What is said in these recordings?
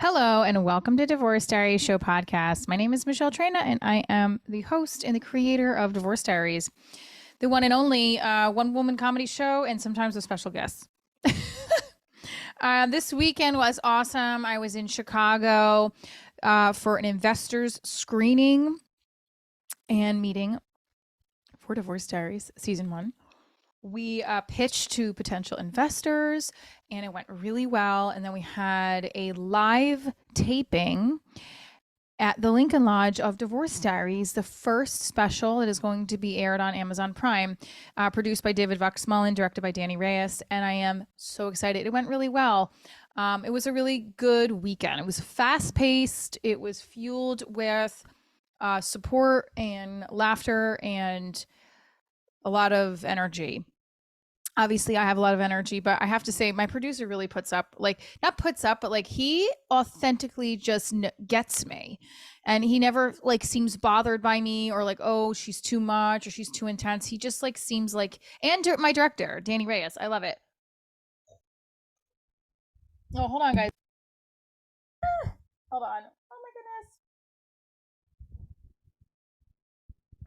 Hello and welcome to Divorce Diaries Show podcast. My name is Michelle Trina and I am the host and the creator of Divorce Diaries, the one and only one-woman comedy show and sometimes with special guests. This weekend was awesome. I was in Chicago for an investors screening and meeting for Divorce Diaries season 1. We pitched to potential investors and it went really well. And then we had a live taping at the Lincoln Lodge of Divorce Diaries, the first special that is going to be aired on Amazon Prime, produced by David Voxmullen, directed by Danny Reyes. And I am so excited. It went really well. It was a really good weekend. It was fast paced. It was fueled with support and laughter and a lot of energy. Obviously I have a lot of energy, but I have to say my producer really not puts up, but he authentically just gets me. And he never seems bothered by me or oh, she's too much or she's too intense. He just seems and my director, Danny Reyes. I love it. Oh, hold on guys. Hold on. Oh my goodness.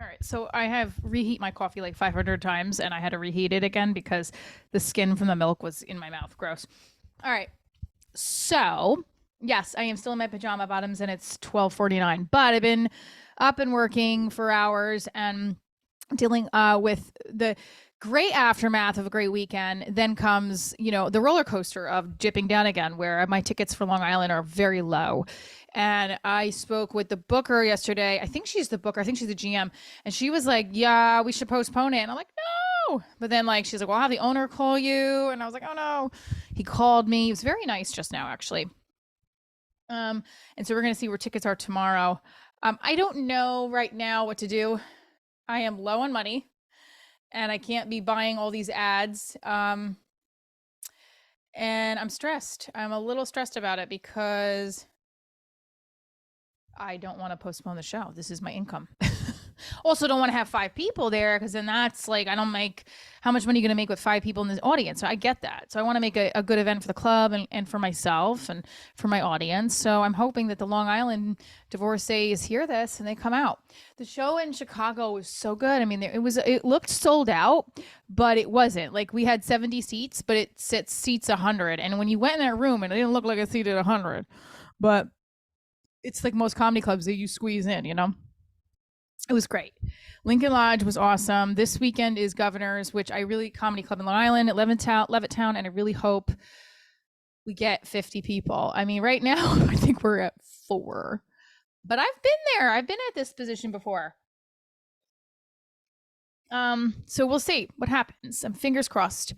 All right, so I have reheat my coffee 500 times and I had to reheat it again because the skin from the milk was in my mouth. Gross. All right. So, yes, I am still in my pajama bottoms and it's 12:49, but I've been up and working for hours and dealing with the great aftermath of a great weekend. Then comes, the roller coaster of dipping down again, where my tickets for Long Island are very low. And I spoke with the booker yesterday. I think she's the booker. I think she's the GM. And she was like, yeah, we should postpone it. And I'm like, no. But then she's like, well, I'll have the owner call you. And I was like, oh no. He called me. He was very nice just now, actually. And so we're going to see where tickets are tomorrow. I don't know right now what to do. I am low on money and I can't be buying all these ads. And I'm stressed. I'm a little stressed about it because I don't want to postpone the show. This is my income. Also don't want to have 5 people there because then that's I don't make, how much money are you going to make with 5 people in this audience? So I get that. So I want to make a good event for the club and for myself and for my audience. So I'm hoping that the Long Island divorcees hear this and they come out. The show in Chicago was so good. I mean, it looked sold out, but it wasn't. We had 70 seats, but it seats 100. And when you went in that room, and it didn't look like it seated 100, but it's most comedy clubs that you squeeze in, It was great. Lincoln Lodge was awesome. This weekend is Governor's, which comedy club in Long Island at Levittown, and I really hope we get 50 people. I mean, right now I think we're at 4, but I've been there. I've been at this position before. So we'll see what happens. I'm fingers crossed.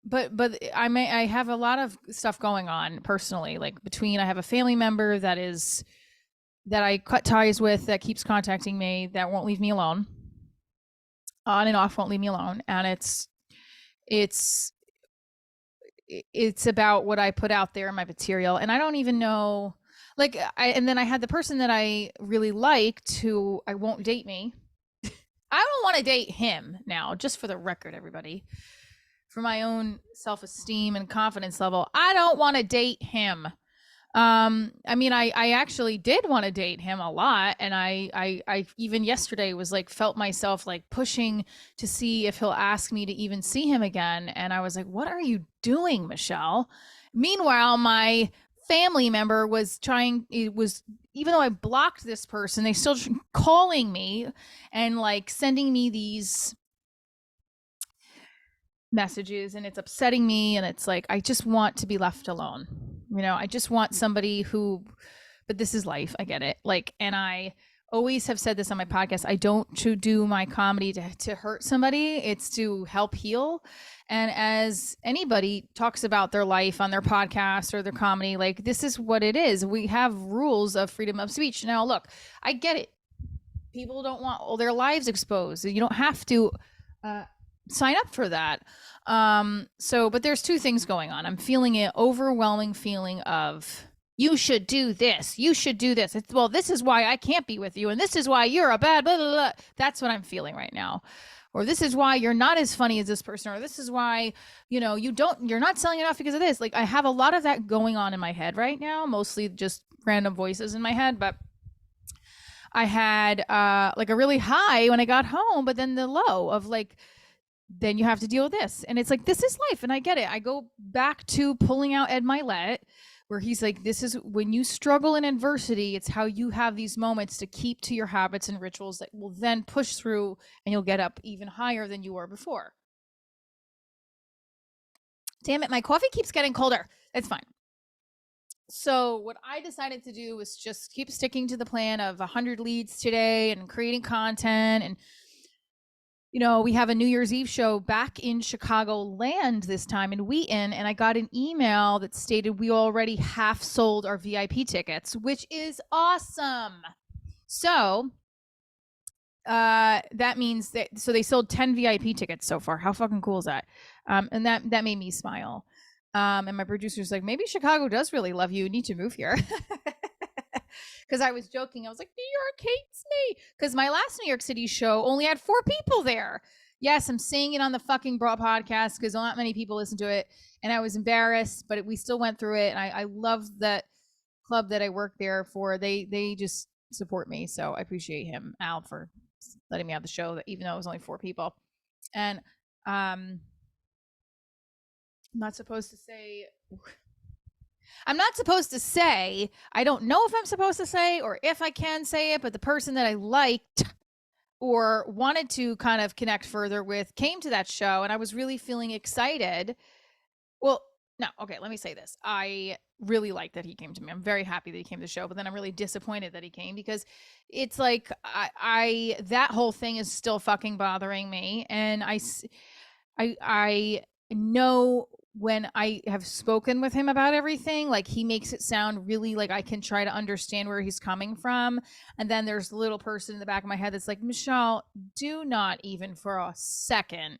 But I have a lot of stuff going on personally, I have a family member that I cut ties with, that keeps contacting me, that won't leave me alone, on and off won't leave me alone. And it's about what I put out there in my material. And I don't even know, and then I had the person that I really liked who I won't date me. I don't want to date him now, just for the record, everybody. For my own self-esteem and confidence level, I don't want to date him. I mean, I actually did want to date him a lot. And I even yesterday was felt myself pushing to see if he'll ask me to even see him again. And I was like, what are you doing, Michelle? Meanwhile, my family member even though I blocked this person, they still calling me and sending me these messages, and it's upsetting me. And it's I just want to be left alone. I just want somebody but this is life. I get it. And I always have said this on my podcast. I don't do my comedy to hurt somebody. It's to help heal. And as anybody talks about their life on their podcast or their comedy, this is what it is. We have rules of freedom of speech. Now, look, I get it. People don't want all their lives exposed. You don't have to sign up for that. But there's 2 things going on. I'm feeling an overwhelming feeling of, you should do this. You should do this. Well, this is why I can't be with you. And this is why you're a bad blah, blah, blah. That's what I'm feeling right now. or this is why you're not as funny as this person, or this is why, you're not selling enough because of this. Like I have a lot of that going on in my head right now, mostly just random voices in my head. But I had like a really high when I got home, but then the low of like, then you have to deal with this. And it's like, this is life. And I get it. I go back to pulling out Ed Milet, where he's like, this is when you struggle in adversity, it's how you have these moments to keep to your habits and rituals that will then push through and you'll get up even higher than you were before. Damn it, my coffee keeps getting colder. It's fine. So what I decided to do was just keep sticking to the plan of 100 leads today and creating content. And we have a New Year's Eve show back in Chicagoland this time in Wheaton, and I got an email that stated we already half sold our VIP tickets, which is awesome. So that means that they sold 10 VIP tickets so far. How fucking cool is that? And that made me smile. And my producer's like, maybe Chicago does really love you. You need to move here. Because I was joking. I was like, New York hates me. Because my last New York City show only had 4 people there. Yes, I'm saying it on the fucking Bra podcast because not many people listen to it. And I was embarrassed, but we still went through it. And I love that club that I work there for. They just support me. So I appreciate him, Al, for letting me have the show, even though it was only 4 people. And I'm not supposed to say I don't know if I'm supposed to say or if I can say it, but the person that I liked or wanted to kind of connect further with came to that show, and I was really feeling excited. Well, no, okay, let me say this. I really like that he came to me. I'm very happy that he came to the show, but then I'm really disappointed that he came because it's like I that whole thing is still fucking bothering me, and I know when I have spoken with him about everything, like he makes it sound really like I can try to understand where he's coming from. And then there's a little person in the back of my head that's like, Michelle, do not even for a second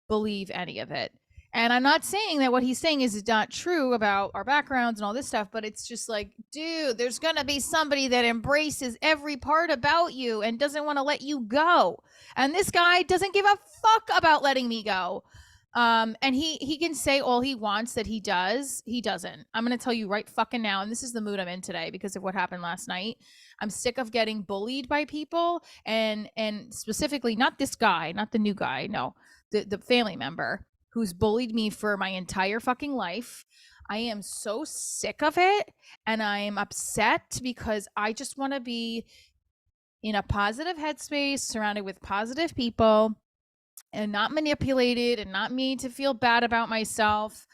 believe any of it. And I'm not saying that what he's saying is not true about our backgrounds and all this stuff, but it's just like, dude, there's going to be somebody that embraces every part about you and doesn't want to let you go. And this guy doesn't give a fuck about letting me go. And he can say all he wants that he does. He doesn't. I'm going to tell you right fucking now. And this is the mood I'm in today because of what happened last night. I'm sick of getting bullied by people and specifically not this guy, not the new guy. No, the family member who's bullied me for my entire fucking life. I am so sick of it. And I am upset because I just want to be in a positive headspace, surrounded with positive people and not manipulated and not made to feel bad about myself.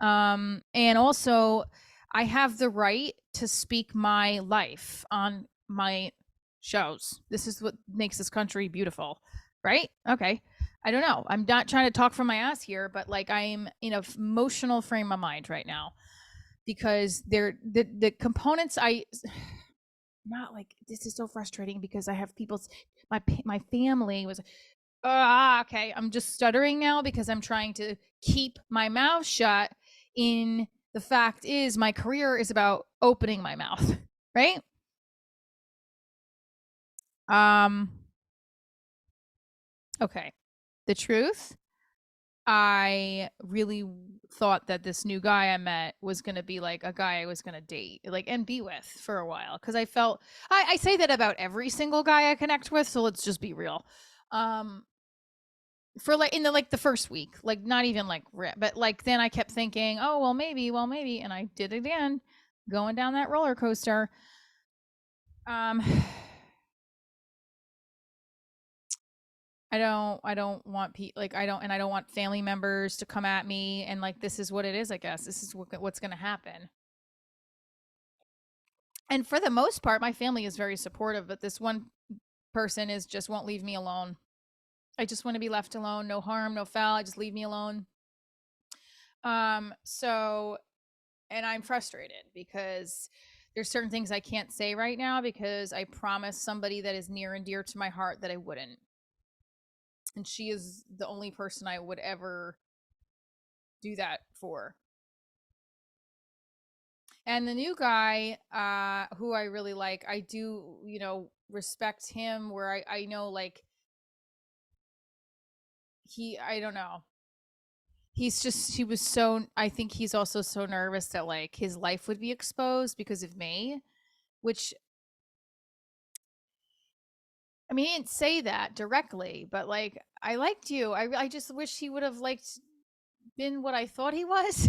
And also, I have the right to speak my life on my shows. This is what makes this country beautiful, right? Okay. I don't know. I'm not trying to talk from my ass here, but like I'm in an emotional frame of mind right now because they're the components not like this is so frustrating because I have people's my family was okay. I'm just stuttering now because I'm trying to keep my mouth shut. In the fact is, my career is about opening my mouth, right? Okay. The truth, I really thought that this new guy I met was going to be like a guy I was going to date, like, and be with for a while. Cause I felt, I say that about every single guy I connect with. So let's just be real. For like in the first week, like not even like but like then I kept thinking, oh well maybe, and I did it again, going down that roller coaster. I don't want like I don't want family members to come at me and like this is what it is. I guess this is what's going to happen. And for the most part, my family is very supportive, but this one person is just won't leave me alone. I just want to be left alone, no harm, no foul. Just leave me alone. So and I'm frustrated because there's certain things I can't say right now because I promised somebody that is near and dear to my heart that I wouldn't. And she is the only person I would ever do that for. And the new guy, who I really like, I do, respect him where I know like I don't know. He was so, I think he's also so nervous that like his life would be exposed because of me, which, I mean, he didn't say that directly, but like, I liked you. I just wish he would have liked been what I thought he was.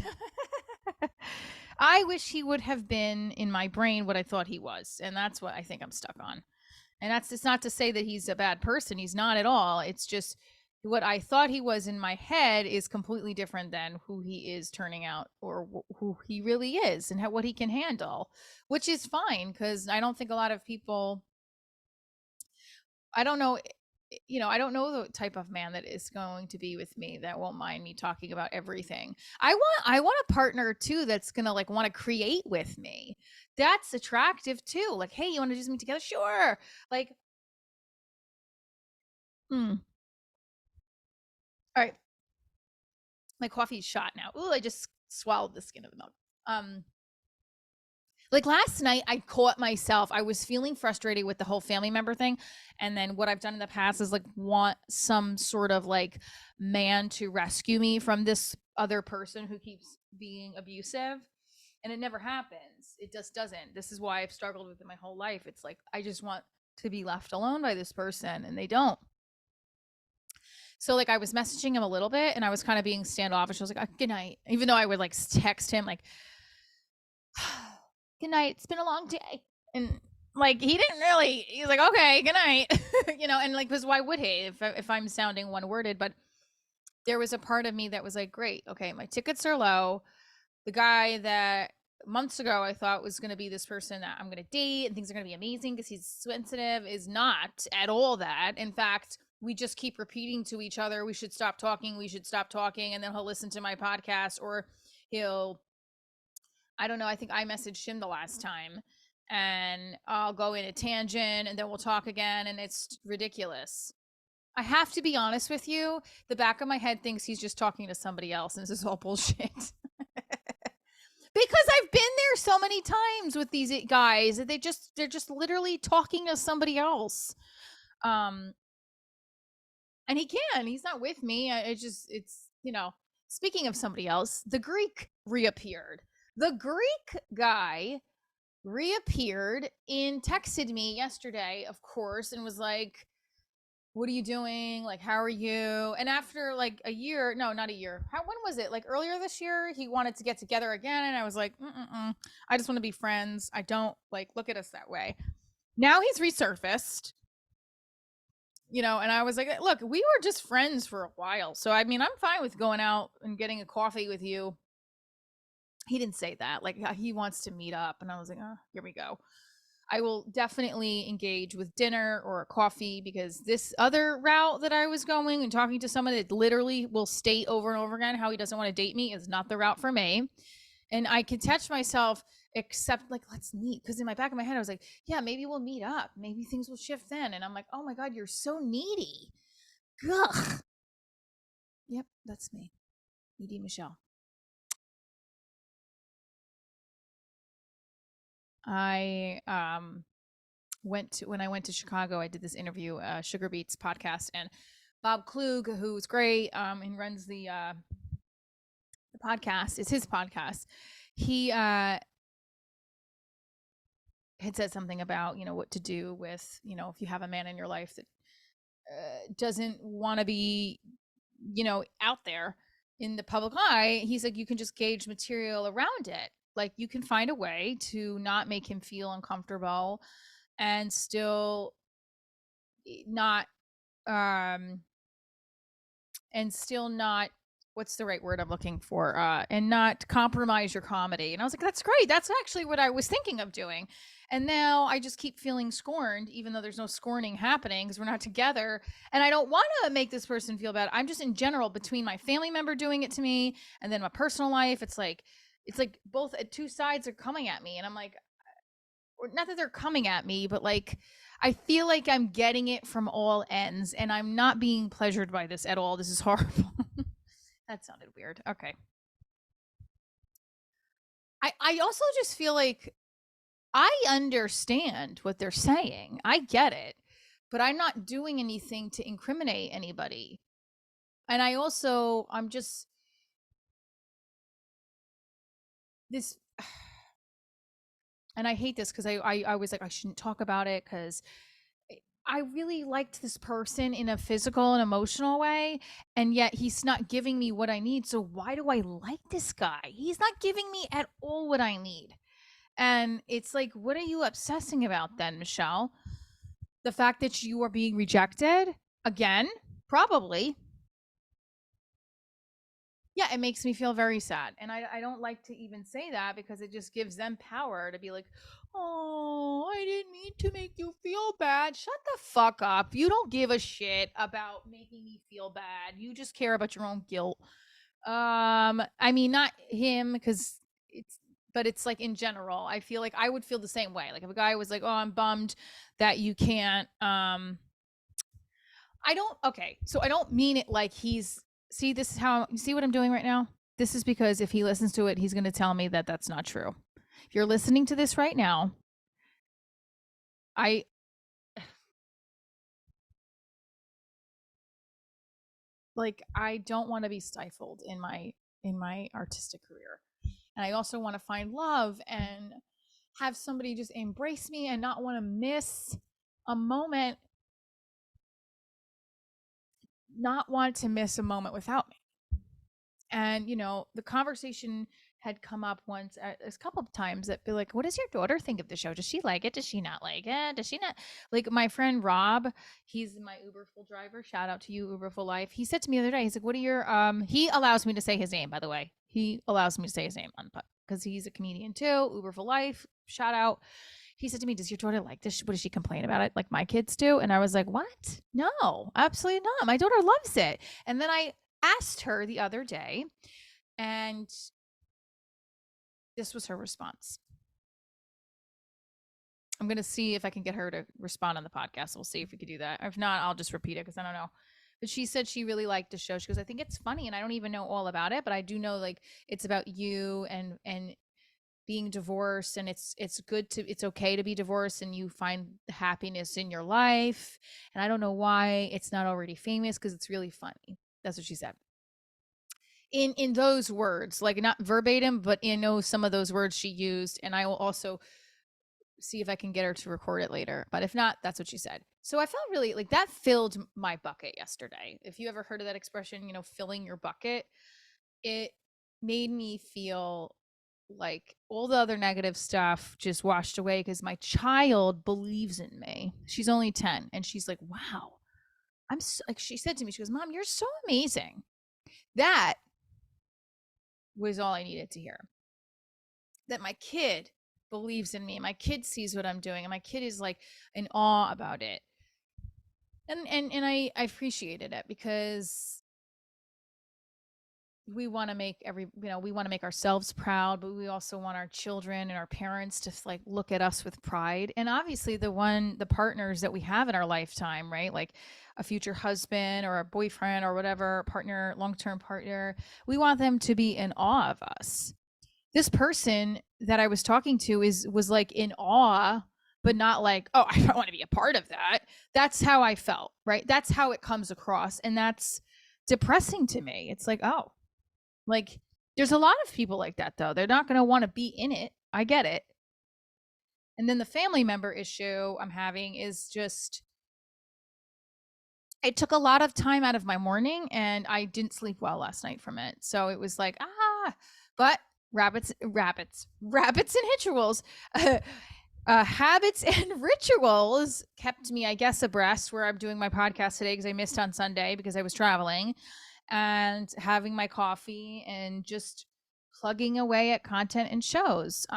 I wish he would have been in my brain what I thought he was. And that's what I think I'm stuck on. And that's it's not to say that he's a bad person. He's not at all. It's just what I thought he was in my head is completely different than who he is turning out, or who he really is, and what he can handle, which is fine because I don't think a lot of people, I don't know, I don't know the type of man that is going to be with me that won't mind me talking about everything. I want a partner too that's gonna like want to create with me. That's attractive too. Like, hey, you want to do something together? Sure. Like, all right, my coffee's shot now. Ooh, I just swallowed the skin of the milk. Um, like last night, I caught myself. I was feeling frustrated with the whole family member thing, and then what I've done in the past is like want some sort of like man to rescue me from this other person who keeps being abusive, and it never happens. It just doesn't. This is why I've struggled with it my whole life. It's like I just want to be left alone by this person, and they don't. So like I was messaging him a little bit and I was kind of being standoffish. I was like, oh, good night. Even though I would like text him like, good night. It's been a long day. And like he didn't really, he's like, okay, good night. And like, because why would he if I'm sounding one worded? But there was a part of me that was like, great. Okay, my tickets are low. The guy that months ago I thought was going to be this person that I'm going to date and things are going to be amazing because he's sensitive is not at all that. In fact, we just keep repeating to each other, we should stop talking, we should stop talking. And then he'll listen to my podcast, or he'll, I don't know, I think I messaged him the last time and I'll go in a tangent and then we'll talk again. And it's ridiculous. I have to be honest with you. The back of my head thinks he's just talking to somebody else and this is all bullshit. Because I've been there so many times with these guys that they're just literally talking to somebody else. Um and he's not with me. Speaking of somebody else, the Greek reappeared. The Greek guy reappeared and texted me yesterday, of course, and was like, what are you doing? Like, how are you? And after like a year, no, not a year. When was it? Like earlier this year, he wanted to get together again. And I was like, I just want to be friends. I don't like look at us that way. Now he's resurfaced, and I was like, look, we were just friends for a while. So, I mean, I'm fine with going out and getting a coffee with you. He didn't say that. Like, he wants to meet up. And I was like, oh, here we go. I will definitely engage with dinner or a coffee, because this other route that I was going and talking to someone that literally will state over and over again how he doesn't want to date me is not the route for me. And I can catch myself, except like, let's meet. Because in my back of my head, I was like, yeah, maybe we'll meet up. Maybe things will shift then. And I'm like, oh my God, you're so needy. Ugh. Yep, that's me. Needy Michelle. I when I went to Chicago, I did this interview, Sugar Beats podcast, and Bob Klug, who's great, and runs the podcast, is his podcast. He had said something about what to do with if you have a man in your life that doesn't want to be out there in the public eye. He's like, you can just gauge material around it. Like, you can find a way to not make him feel uncomfortable and still not not, what's the right word I'm looking for, and not compromise your comedy. And I was like, that's great. That's actually what I was thinking of doing. And now I just keep feeling scorned, even though there's no scorning happening because we're not together. And I don't want to make this person feel bad. I'm just, in general, between my family member doing it to me and then my personal life, it's like both two sides are coming at me. And I'm like, or not that they're coming at me, but like, I feel like I'm getting it from all ends and I'm not being pleasured by this at all. This is horrible. That sounded weird. Okay. I also just feel like I understand what they're saying. I get it, but I'm not doing anything to incriminate anybody. And I'm just this, and I hate this because I was like, I shouldn't talk about it because I really liked this person in a physical and emotional way, and yet he's not giving me what I need. So why do I like this guy? He's not giving me at all what I need. And it's like, what are you obsessing about then, Michelle? The fact that you are being rejected again? Probably. Yeah, it makes me feel very sad. And I don't like to even say that because it just gives them power to be like, oh, I didn't mean to make you feel bad. Shut the fuck up. You don't give a shit about making me feel bad. You just care about your own guilt. I mean, not him because but it's like in general, I feel like I would feel the same way. Like if a guy was like, oh, I'm bummed that you can't, I don't, okay. So I don't mean it like see, this is how, you see what I'm doing right now? This is because if he listens to it, he's going to tell me that that's not true. If you're listening to this right now, I, like, I don't want to be stifled in my artistic career. And I also want to find love and have somebody just embrace me and not want to miss a moment, not want to miss a moment without me. And the conversation had come up once, a couple of times, that be like, what does your daughter think of the show? Does she like it? Does she not like it? Does she not? Like my friend Rob, he's my Uberful driver, shout out to you, Uberful Life. He said to me the other day, he's like, what are your he allows me to say his name, by the way. He allows me to say his name on, because he's a comedian too. Uberful Life, shout out. He said to me, does your daughter like this? What does she complain about it like my kids do? And I was like, what? No, absolutely not. My daughter loves it. And then I asked her the other day, and this was her response. I'm going to see if I can get her to respond on the podcast. We'll see if we could do that. If not, I'll just repeat it because I don't know. But she said she really liked the show. She goes, I think it's funny, and I don't even know all about it, but I do know like it's about you and being divorced, and it's okay to be divorced and you find happiness in your life. And I don't know why it's not already famous because it's really funny. That's what she said. In those words, like not verbatim, but some of those words she used, and I will also see if I can get her to record it later. But if not, that's what she said. So I felt really like that filled my bucket yesterday. If you ever heard of that expression, filling your bucket, it made me feel like all the other negative stuff just washed away because my child believes in me. She's only 10, and she's like, wow, I'm so, like, she said to me, she goes, Mom, you're so amazing. That was all I needed to hear. That my kid believes in me. My kid sees what I'm doing, and my kid is like in awe about it. And I appreciated it because we want to make we want to make ourselves proud, but we also want our children and our parents to like look at us with pride. And obviously the partners that we have in our lifetime, right? Like a future husband or a boyfriend or whatever partner, long-term partner, we want them to be in awe of us. This person that I was talking to was like in awe, but not like, oh, I don't want to be a part of that. That's how I felt, right? That's how it comes across. And that's depressing to me. It's like, oh, like there's a lot of people like that though. They're not going to want to be in it. I get it. And then the family member issue I'm having is just, it took a lot of time out of my morning, and I didn't sleep well last night from it. So it was like, but rabbits and rituals. Habits and rituals kept me, I guess, abreast where I'm doing my podcast today because I missed on Sunday because I was traveling, and having my coffee and just plugging away at content and shows.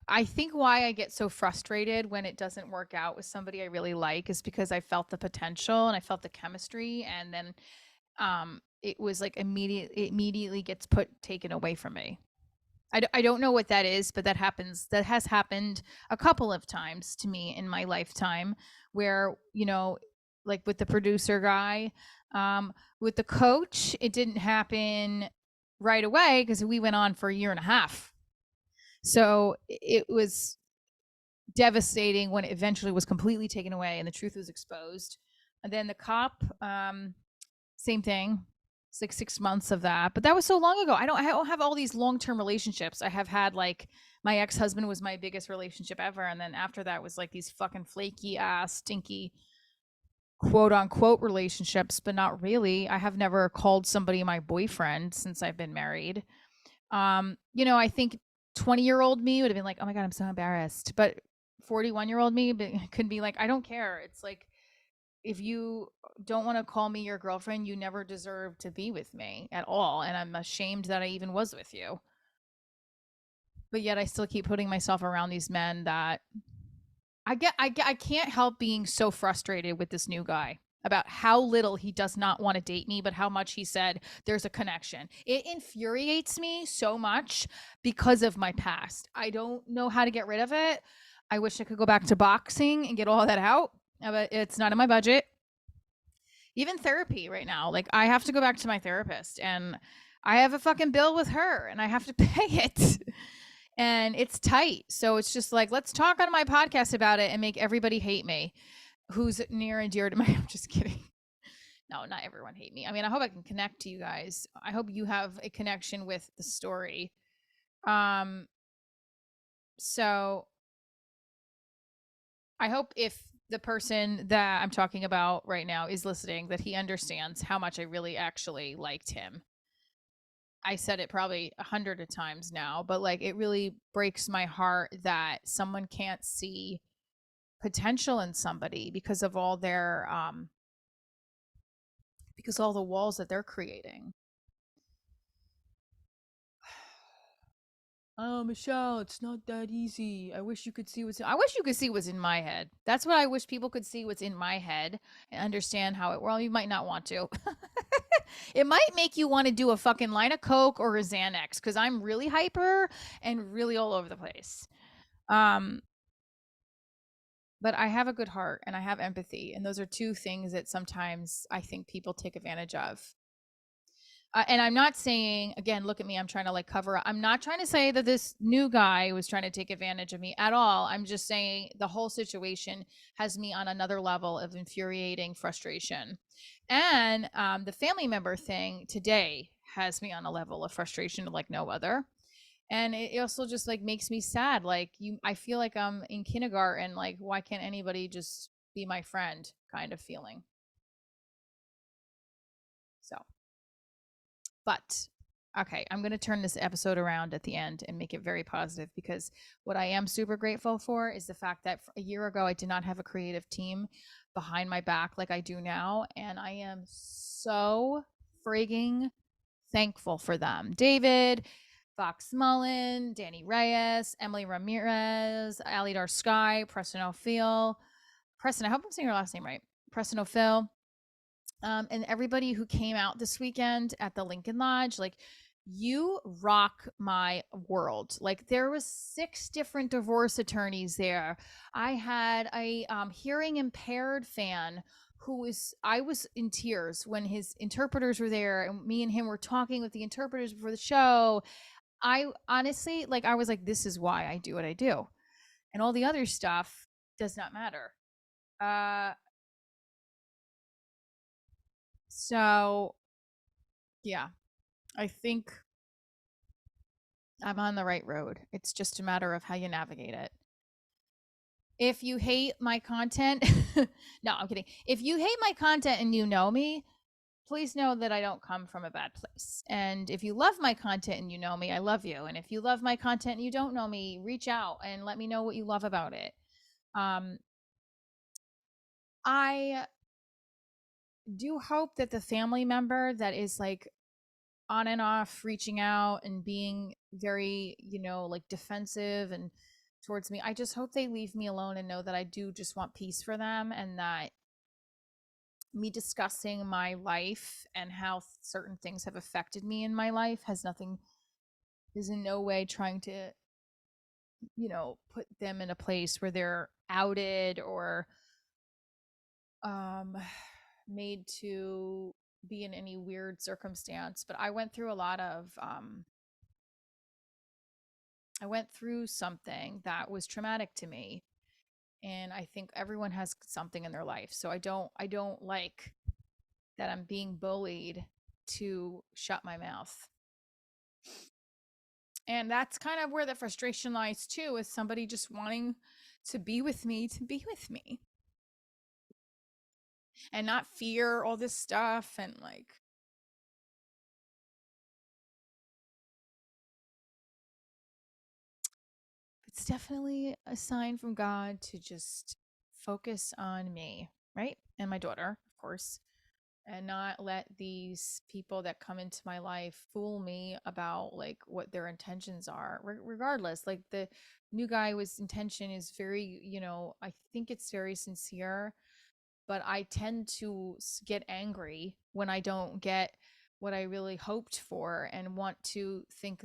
I think why I get so frustrated when it doesn't work out with somebody I really like is because I felt the potential and I felt the chemistry, and then it was like immediately gets taken away from me. I don't know what that is, but that has happened a couple of times to me in my lifetime where, like with the producer guy, with the coach, it didn't happen right away because we went on for a year and a half. So it was devastating when it eventually was completely taken away and the truth was exposed. And then the cop, same thing. It's like 6 months of that, but that was so long ago. I don't have all these long term relationships. I have had like my ex husband was my biggest relationship ever, and then after that was like these fucking flaky ass, stinky quote unquote relationships, but not really. I have never called somebody my boyfriend since I've been married. I think 20-year-old me would have been like, oh my God, I'm so embarrassed. But 41-year-old me could be like, I don't care. It's like, if you don't want to call me your girlfriend, you never deserve to be with me at all. And I'm ashamed that I even was with you. But yet I still keep putting myself around these men that I can't help being so frustrated with this new guy about how little he does not want to date me, but how much he said there's a connection. It infuriates me so much because of my past. I don't know how to get rid of it. I wish I could go back to boxing and get all that out, but it's not in my budget. Even therapy right now, like I have to go back to my therapist and I have a fucking bill with her and I have to pay it. And it's tight. So it's just like, let's talk on my podcast about it and make everybody hate me who's near and dear to my I'm just kidding. No, not everyone hate me. I mean, I hope I can connect to you guys. I hope you have a connection with the story. Um so I hope if the person that I'm talking about right now is listening that he understands how much I really actually liked him. I said it probably 100 of times now, but like it really breaks my heart that someone can't see potential in somebody because all the walls that they're creating. Oh, Michelle, it's not that easy. I wish you could see what's in my head. That's what I wish people could see what's in my head and understand how it. Well, you might not want to. It might make you want to do a fucking line of coke or a Xanax because I'm really hyper and really all over the place. Um, but I have a good heart and I have empathy, and those are two things that sometimes I think people take advantage of. And I'm not saying, again, look at me, I'm trying to like cover up. I'm not trying to say that this new guy was trying to take advantage of me at all. I'm just saying the whole situation has me on another level of infuriating frustration. And the family member thing today has me on a level of frustration like no other. And it also just like makes me sad. Like I feel like I'm in kindergarten. Like, why can't anybody just be my friend kind of feeling? So. But okay, I'm going to turn this episode around at the end and make it very positive because what I am super grateful for is the fact that a year ago I did not have a creative team behind my back like I do now. And I am so frigging thankful for them. David, Fox Mullen, Danny Reyes, Emily Ramirez, Ali Dar Sky, Preston O'Phil. Preston, I hope I'm saying your last name right. Preston O'Phil, and everybody who came out this weekend at the Lincoln Lodge, like you rock my world. Like there was 6 different divorce attorneys there. I had a hearing impaired fan who was I was in tears when his interpreters were there and me and him were talking with the interpreters before the show. I honestly like I was like, this is why I do what I do. And all the other stuff does not matter. Uh so yeah, I think I'm on the right road. It's just a matter of how you navigate it. If you hate my content, no, I'm kidding. If you hate my content and you know me, please know that I don't come from a bad place. And if you love my content and you know me, I love you. And if you love my content and you don't know me, reach out and let me know what you love about it. Um, I do hope that the family member that is like on and off reaching out and being very, like defensive and towards me. I just hope they leave me alone and know that I do just want peace for them and that me discussing my life and how certain things have affected me in my life is in no way trying to, put them in a place where they're outed or um made to be in any weird circumstance. But I went through something that was traumatic to me. And I think everyone has something in their life. So I don't like that I'm being bullied to shut my mouth. And that's kind of where the frustration lies too, is somebody just wanting to be with me and not fear all this stuff and like it's definitely a sign from God to just focus on me, right? And my daughter, of course, and not let these people that come into my life fool me about like what their intentions are. Regardless, like the new guy was intention is very, I think it's very sincere, but I tend to get angry when I don't get what I really hoped for and want to think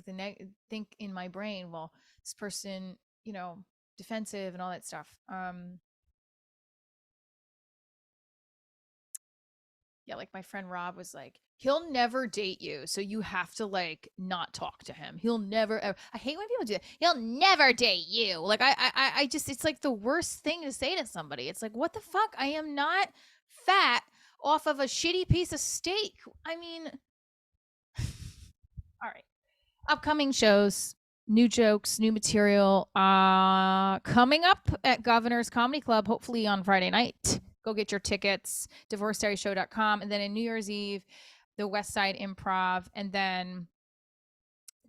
in my brain, well, this person, defensive and all that stuff. Yeah, like my friend Rob was like, he'll never date you, so you have to like not talk to him. He'll never ever. I hate when people do that. He'll never date you. Like I just it's like the worst thing to say to somebody. It's like, what the fuck? I am not fat off of a shitty piece of steak. I mean, all right. Upcoming shows, new jokes, new material. Coming up at Governor's Comedy Club, hopefully on Friday night. Go get your tickets, divorcediaryshow.com. And then in New Year's Eve, the West Side Improv. And then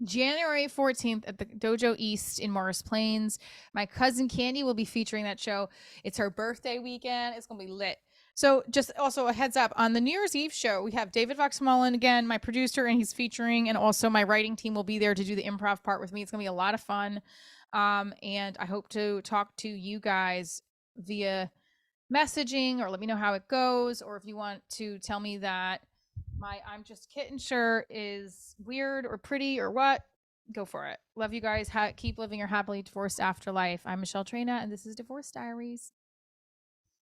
January 14th at the Dojo East in Morris Plains. My cousin Candy will be featuring that show. It's her birthday weekend. It's going to be lit. So just also a heads up on the New Year's Eve show, we have David Fox Mullen again, my producer, and he's featuring, and also my writing team will be there to do the improv part with me. It's going to be a lot of fun. And I hope to talk to you guys via messaging, or let me know how it goes, or if you want to tell me that my I'm just kitten shirt is weird or pretty or what, go for it. Love you guys. Keep living your happily divorced afterlife. I'm Michelle Trina, and this is Divorce Diaries.